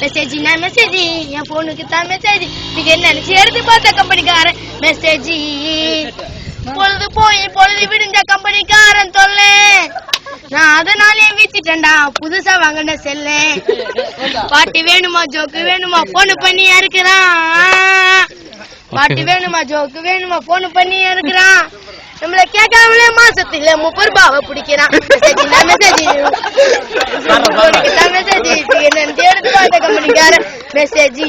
Message என் போனுக்கு தான் message. நீங்க என்ன நினைச்சு எடுத்து பார்த்த கம்பெனிக்காரன் மெசேஜ். பொழுது போய் பொழுது விடுஞ்ச கம்பெனிக்காரன் தொல்ல. நான் அதனாலே வீச்சிட்டேன்டா புதுசா வாங்கின செல்ல. பாட்டு வேணுமா ஜோக்கு வேணுமா போன் பண்ணி இருக்கிறான். பாட்டு வேணுமா ஜோக்கு வேணுமா போன் பண்ணி இருக்கிறான். நம்மள கேட்காமலே மாசத்துல 30 ரூபாவை பிடிக்கிறான். மெசேஜ் என்னன்னு எடுத்து பார்த்த கம்பெனிக்காரன் மெசேஜ்.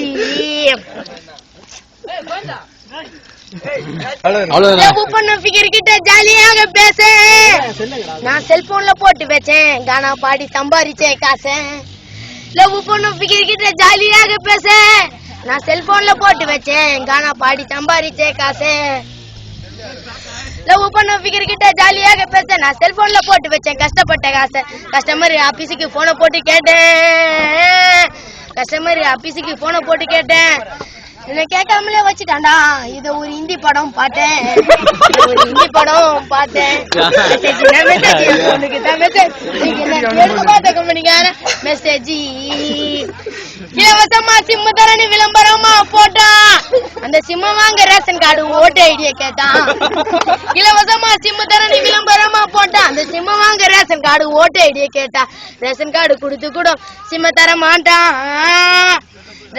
ஜாலியாக பேச நான் செல்போன்ல போட்டு வச்சேன் கானா பாடி சம்பாரிச்சேன் காசு. லவ் பொண்ணு ஃபிகர் கிட்ட ஜாலியாக பேச நான் செல்போன்ல போட்டு வச்சேன் கானா பாடி சம்பாரிச்சேன் காசு. லவ் பொண்ணு ஃபிகர் கிட்ட ஜாலியாக பேச நான் செல்போன்ல போட்டு வச்சேன் கஷ்டப்பட்ட காசை. கஸ்டமர் ஆபீஸுக்கு போனை போட்டு கேட்டேன். கஸ்டமர் ஆபீஸுக்கு போனை போட்டு கேட்டேன். என்ன கேட்காமலே வச்சுட்டான்டா. இத ஒரு ஹிந்தி படம் பார்த்தேன். மெசேஜ் இலவசமா சிம் தரணி விளம்பரமா போட்டான். அந்த சிம்ம வாங்க ரேஷன் கார்டு ஓட்டு ஐடியா கேட்டான். இலவசமா சிம் தரணி விளம்பரமா போட்டான். அந்த சிம்ம வாங்க ரேஷன் கார்டு ஓட்டு ஐடியா கேட்டான். ரேஷன் கார்டு கொடுத்து கூட சிம்ம தர மாட்டான்.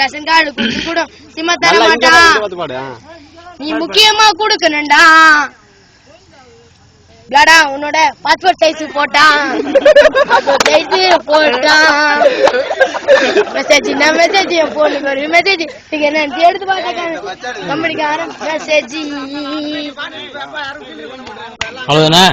ரேஷன் கார்டு கொடுத்து கூட சிம்ம தர மாட்டான். நீ முக்கியமா கொடுக்கணும்டா. பிளாடா உன்னோட பாஸ்போர்ட் சைஸ் போட்டான். மெசேஜ் மெசேஜ் என் போனுக்கு ஒரு மெசேஜ். நீங்க என்ன எடுத்து பார்த்த கம்பெனிக்காரன் மெசேஜ். அவ்வளவுதானே.